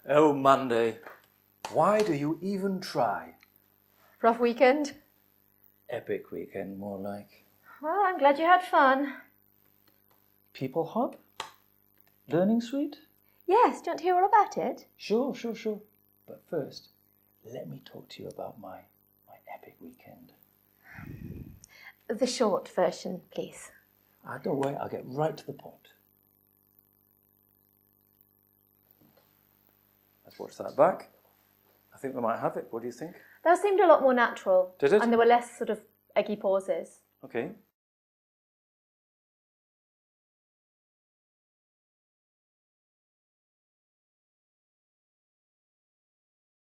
Oh, Monday. Why do you even try? Rough weekend? Epic weekend, more like. Well, I'm glad you had fun. People hop? Learning suite? Yes, do you want to hear all about it? Sure. But first, let me talk to you about my epic weekend. The short version, please. Don't worry, I'll get right to the point. Let's watch that back. I think we might have it. What do you think? That seemed a lot more natural. Did it? And there were less sort of eggy pauses. Okay.